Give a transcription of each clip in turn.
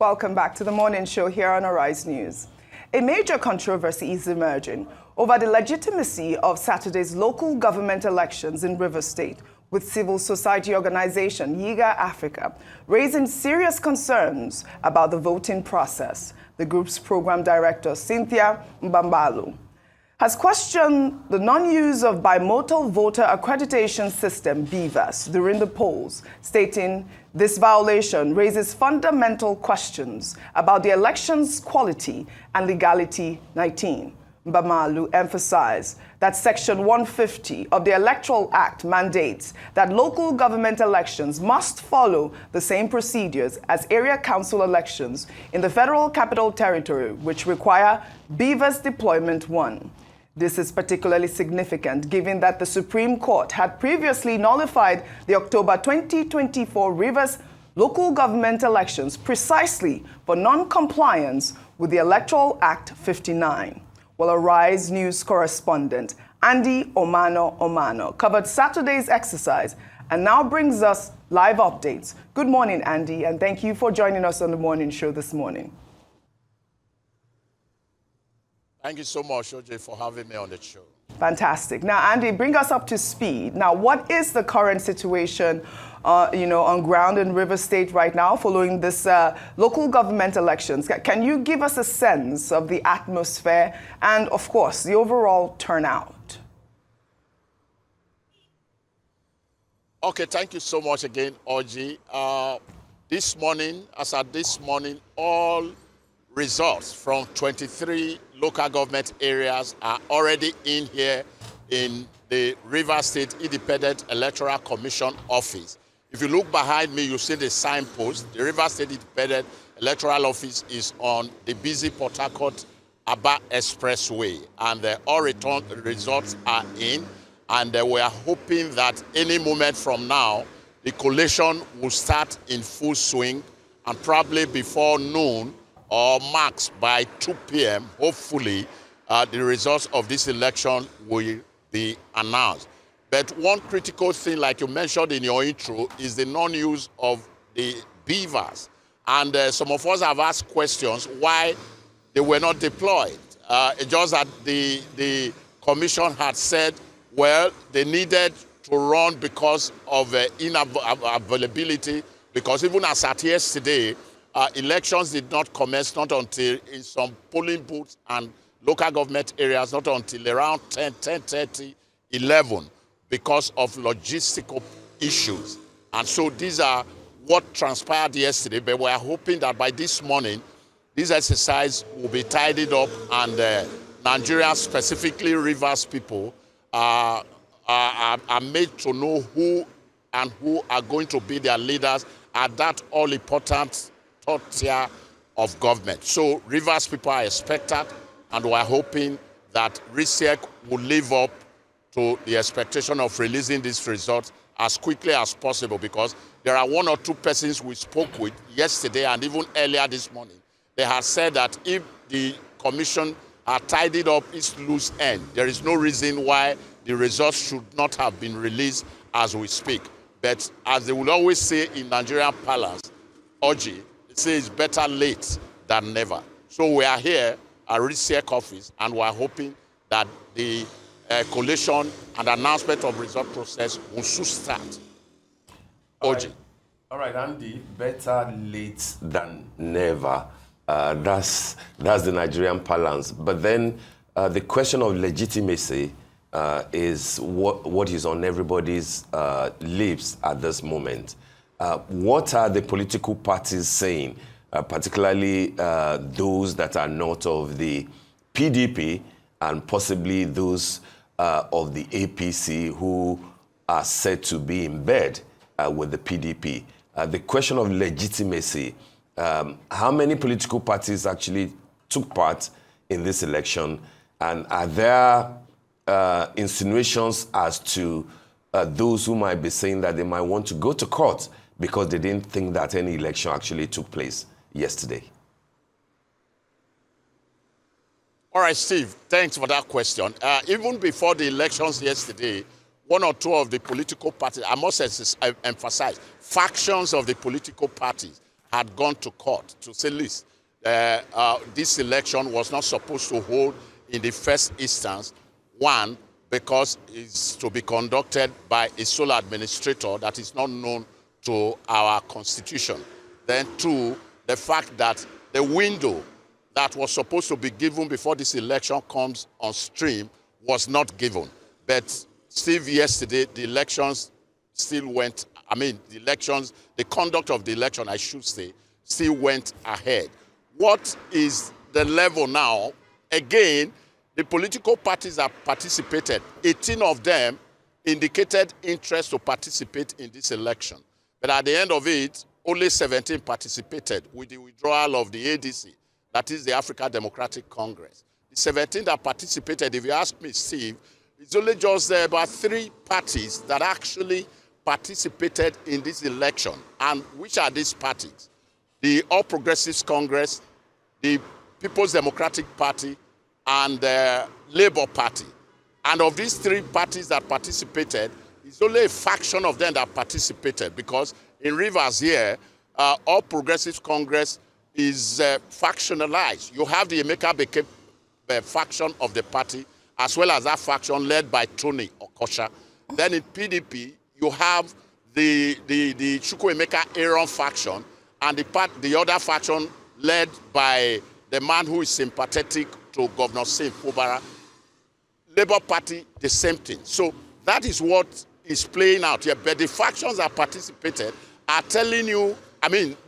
Welcome back to the morning show here on Arise News. A major controversy is emerging over the legitimacy of Saturday's local government elections in Rivers State, with civil society organization Yiga Africa raising serious concerns about the voting process. The group's program director, Cynthia Mbambalu, has questioned the non-use of bimodal voter accreditation system, BIVAS, during the polls, stating this violation raises fundamental questions about the election's quality and legality. 19. Mbambalu emphasized that Section 150 of the Electoral Act mandates that local government elections must follow the same procedures as area council elections in the Federal Capital Territory, which require BIVAS deployment 1. This is particularly significant given that the Supreme Court had previously nullified the October 2024 Rivers local government elections precisely for non-compliance with the Electoral Act 59. Well, Arise News correspondent Andy Omano-Omano covered Saturday's exercise and now brings us live updates. Good morning, Andy, and thank you for joining us on the morning show this morning. Thank you so much, OJ, for having me on the show. Fantastic. Now, Andy, bring us up to speed. Now, what is the current situation, on ground in Rivers State right now following this local government elections? Can you give us a sense of the atmosphere and, of course, the overall turnout? Okay, thank you so much again, OJ. This morning, all results from 23 local government areas are already in here in the Rivers State Independent Electoral Commission office. If you look behind me, you see the signpost. The Rivers State Independent Electoral Office is on the busy Port Harcourt-Aba Expressway, and all return results are in. And we are hoping that any moment from now, the collation will start in full swing, and probably before noon, or max by 2 p.m., hopefully, the results of this election will be announced. But one critical thing, like you mentioned in your intro, is the non-use of the BIVAS. And some of us have asked questions why they were not deployed. Just that the commission had said, well, they needed to run because of inavailability, because even as at yesterday, elections did not commence not until in some polling booths and local government areas, not until around 10:30, 11, because of logistical issues. And so these are what transpired yesterday, but we are hoping that by this morning, this exercise will be tidied up and Nigeria, specifically Rivers people, are made to know who are going to be their leaders at that all-important third tier of government. So Rivers people are expected, and we are hoping that RISEC will live up to the expectation of releasing these results as quickly as possible, because there are 1 or 2 persons we spoke with yesterday and even earlier this morning. They have said that if the commission had tidied up its loose end, there is no reason why the results should not have been released as we speak. But as they will always say in Nigerian parlance, OJ, it says better late than never. So we are here at RISEC office, and we are hoping that the collation and announcement of result process will soon start. OJ. All right, Andy, better late than never. That's the Nigerian parlance. But then the question of legitimacy is what is on everybody's lips at this moment. What are the political parties saying, particularly those that are not of the PDP and possibly those of the APC who are said to be in bed with the PDP? The question of legitimacy, how many political parties actually took part in this election, and are there insinuations as to those who might be saying that they might want to go to court because they didn't think that any election actually took place yesterday? All right, Steve, thanks for that question. Even before the elections yesterday, 1 or 2 of the political parties, I must emphasize, factions of the political parties had gone to court to say, listen, this election was not supposed to hold in the first instance. One, because it's to be conducted by a sole administrator that is not known to our constitution. Then two, the fact that the window that was supposed to be given before this election comes on stream was not given. But Steve, yesterday, the elections still went, the conduct of the election, I should say, still went ahead. What is the level now? Again, the political parties that participated, 18 of them indicated interest to participate in this election. But at the end of it, only 17 participated with the withdrawal of the ADC, that is the African Democratic Congress. The 17 that participated, if you ask me, Steve, it's only just about 3 parties that actually participated in this election. And which are these parties? The All Progressives Congress, the People's Democratic Party, and the Labour Party. And of these 3 parties that participated, it's only a fraction of them that participated, because in Rivers here, All Progressives Congress is factionalized. You have the Emeka Beke faction of the party, as well as that faction led by Tony Okosha. Then in PDP, you have the Chukwuemeka Aaron faction, and the other faction led by the man who is sympathetic to Governor Sim Fubara. Labour Party, the same thing. So that is what is playing out here. But the factions that participated are telling you,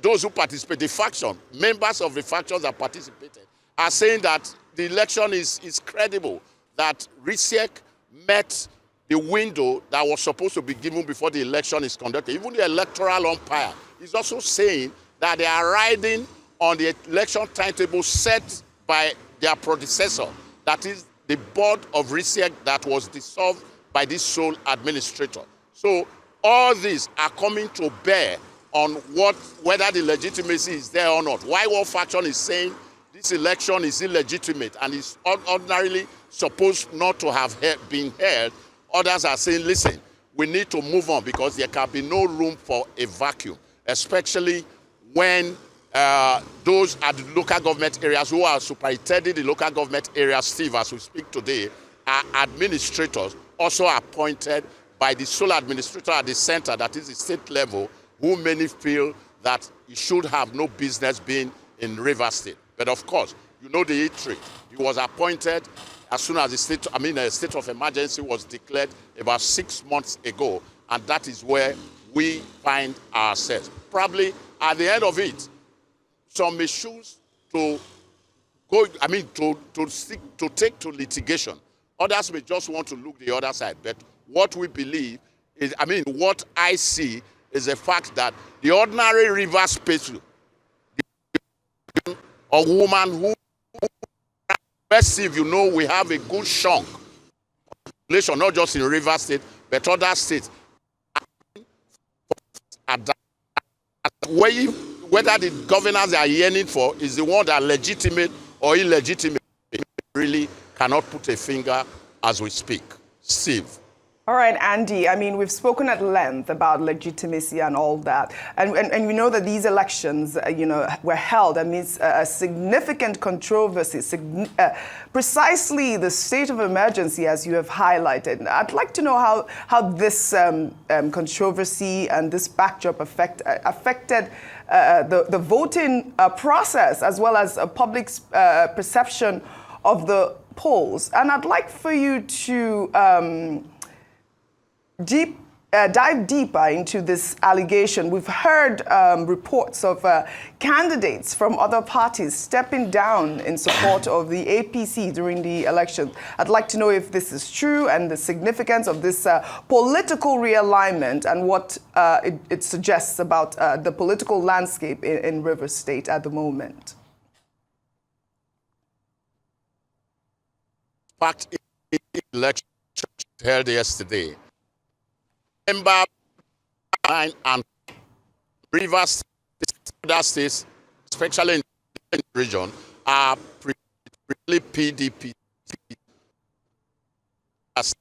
those who participate, the faction, members of the factions that participated, are saying that the election is credible, that RISEC met the window that was supposed to be given before the election is conducted. Even the electoral umpire is also saying that they are riding on the election timetable set by their predecessor, that is the board of RISEC that was dissolved by this sole administrator. So all these are coming to bear on whether the legitimacy is there or not. Why one faction is saying this election is illegitimate and is ordinarily supposed not to have been held, others are saying, listen, we need to move on because there can be no room for a vacuum, especially when those at the local government areas who are superintending the local government areas, Steve, as we speak today, are administrators also appointed by the sole administrator at the center, that is the state level, who many feel that he should have no business being in Rivers State. But of course, you know the history. He was appointed as soon as the state of emergency was declared about 6 months ago, and that is where we find ourselves. Probably at the end of it, some may choose to go, to take to litigation. Others may just want to look the other side. But what we believe is, what I see is the fact that the ordinary Rivers patron, a woman who, you know, we have a good chunk of population, not just in Rivers State, but other states. Whether the governors are yearning for is the one that legitimate or illegitimate, really cannot put a finger as we speak. Steve. All right, Andy, we've spoken at length about legitimacy and all that. And we know that these elections, were held amidst a significant controversy, precisely the state of emergency, as you have highlighted. I'd like to know how this controversy and this backdrop affected the voting process, as well as public's perception of the polls. And I'd like for you to dive deeper into this allegation. We've heard reports of candidates from other parties stepping down in support of the APC during the election. I'd like to know if this is true and the significance of this political realignment and what it suggests about the political landscape in Rivers State at the moment. Fact, in the election held yesterday, Member and Rivers other states, especially in the region, are really PDP. Has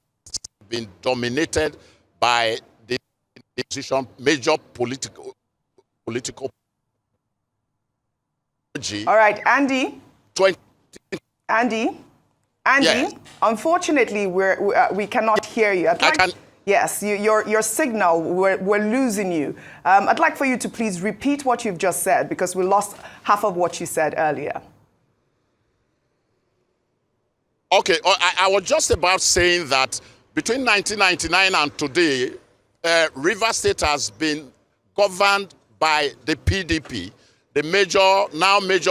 been dominated by the major political Orji. All right, Andy. 20. Andy, Yes. unfortunately, we cannot hear you. Yes, your signal, we're losing you. I'd like for you to please repeat what you've just said, because we lost half of what you said earlier. Okay, I was just about saying that between 1999 and today, Rivers State has been governed by the PDP, the major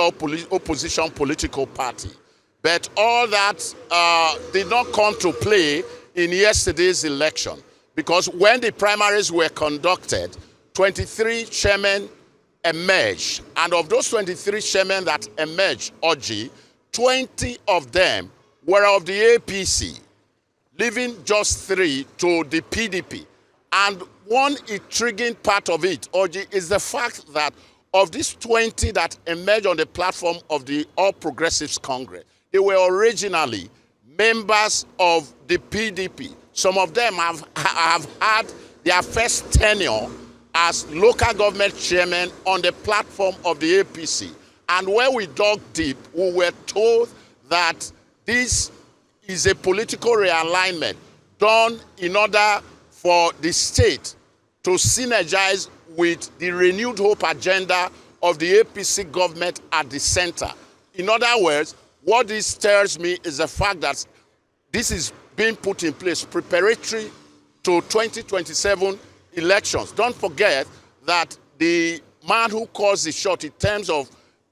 opposition political party. But all that did not come to play in yesterday's election, because when the primaries were conducted, 23 chairmen emerged. And of those 23 chairmen that emerged, Orji, 20 of them were of the APC, leaving just 3 to the PDP. And one intriguing part of it, Orji, is the fact that of these 20 that emerged on the platform of the All Progressives Congress, they were originally members of the PDP. Some of them have had their first tenure as local government chairman on the platform of the APC. And when we dug deep, we were told that this is a political realignment done in order for the state to synergize with the renewed hope agenda of the APC government at the center. In other words, what this tells me is the fact that this is being put in place preparatory to 2027 elections. Don't forget that the man who calls the shot in terms of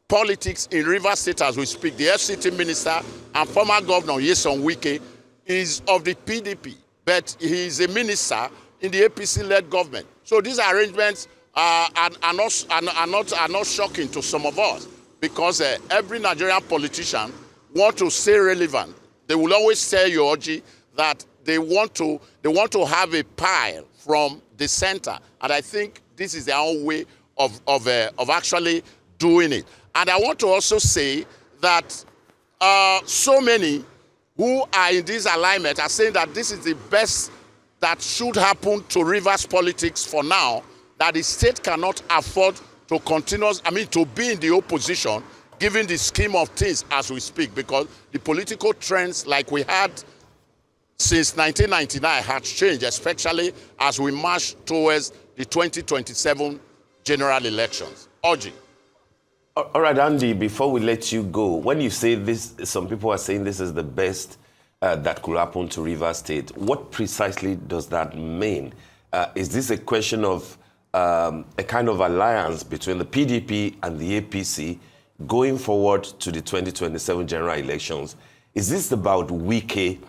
politics in Rivers State as we speak, the FCT minister and former governor Nyesom Wike, is of the PDP, but he is a minister in the APC-led government. So these arrangements are not shocking to some of us, because every Nigerian politician wants to stay relevant. They will always tell you, Orji, that they want to have a pile from the center, and I think this is their own way of actually doing it. And I want to also say that so many who are in this alignment are saying that this is the best that should happen to Rivers politics for now, that the state cannot afford to to be in the opposition, given the scheme of things as we speak, because the political trends like we had since 1999 had changed, especially as we march towards the 2027 general elections. Orji. All right, Andy, before we let you go, when you say this, some people are saying this is the best that could happen to Rivers State. What precisely does that mean? Is this a question of a kind of alliance between the PDP and the APC going forward to the 2027 general elections? Is this about Wike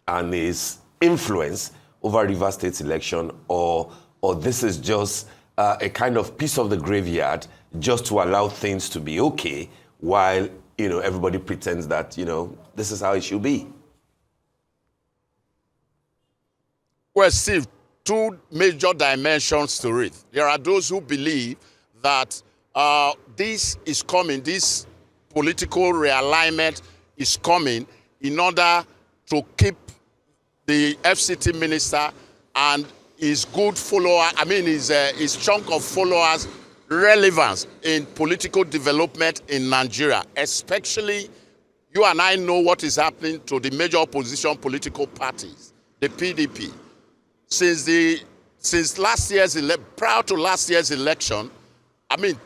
and his influence over Rivers State's election, or this is just a kind of piece of the graveyard just to allow things to be okay while, everybody pretends that, this is how it should be? Well, Steve, two major dimensions to it. There are those who believe that this is coming, this political realignment is coming in order to keep the FCT minister and his good follower, his chunk of followers, relevance in political development in Nigeria. Especially, you and I know what is happening to the major opposition political parties, the PDP. Since last year's prior to last year's election,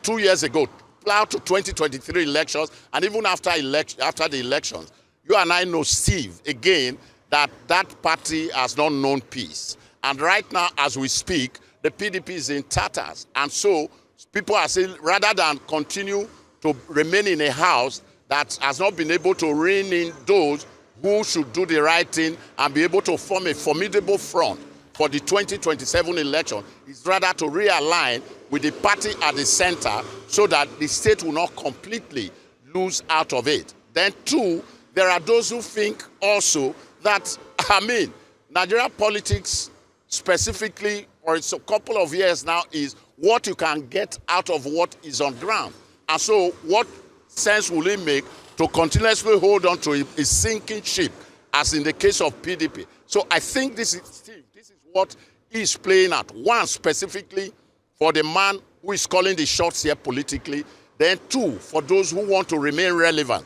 2 years ago, prior to 2023 elections, and even after the elections, you and I know, Steve, again, that party has not known peace. And right now, as we speak, the PDP is in tatters. And so people are saying, rather than continue to remain in a house that has not been able to rein in those who should do the right thing and be able to form a formidable front for the 2027 election, is rather to realign with the party at the center so that the state will not completely lose out of it. Then two, there are those who think also that, Nigeria politics specifically, or it's a couple of years now, is what you can get out of what is on ground. And so what sense will it make to continuously hold on to a sinking ship, as in the case of PDP? So I think this is what he's playing at. One, specifically for the man who is calling the shots here politically, Then two, for those who want to remain relevant,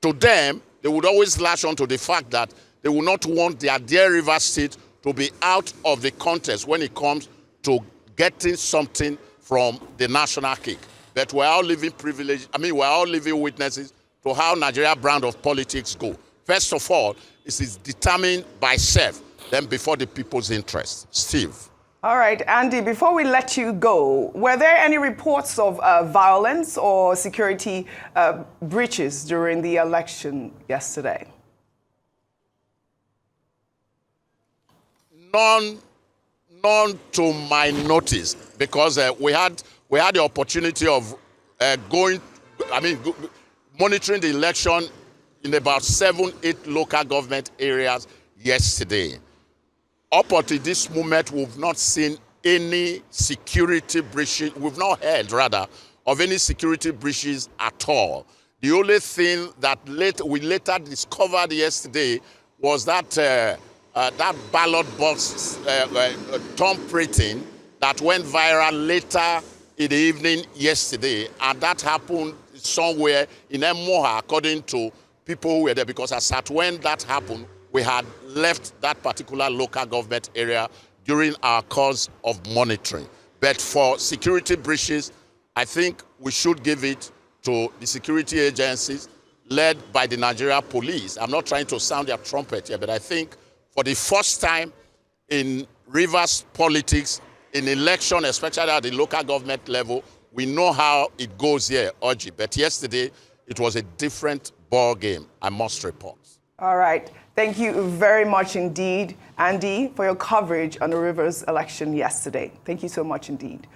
to them, they would always latch on to the fact that they will not want their dear Rivers State to be out of the contest when it comes to getting something from the national cake. But we're all living we're all living witnesses to how Nigeria brand of politics go. First of all, it is determined by self, then before the people's interest. Steve. All right, Andy, before we let you go, were there any reports of violence or security breaches during the election yesterday? None to my notice, because we had the opportunity of monitoring the election in about 7-8 local government areas yesterday. Up until this moment, we've not seen any security breaches. We've not heard, rather, of any security breaches at all. The only thing that we later discovered yesterday was that that ballot box thumbprinting that went viral later in the evening yesterday, and that happened somewhere in Emoha, according to people who were there, because as at when that happened, we had left that particular local government area during our course of monitoring. But for security breaches, I think we should give it to the security agencies led by the Nigeria police. I'm not trying to sound their trumpet here, but I think for the first time in Rivers politics, in election, especially at the local government level, we know how it goes here, Oji. But yesterday, it was a different ball game, I must report. All right. Thank you very much indeed, Andy, for your coverage on the Rivers election yesterday. Thank you so much indeed.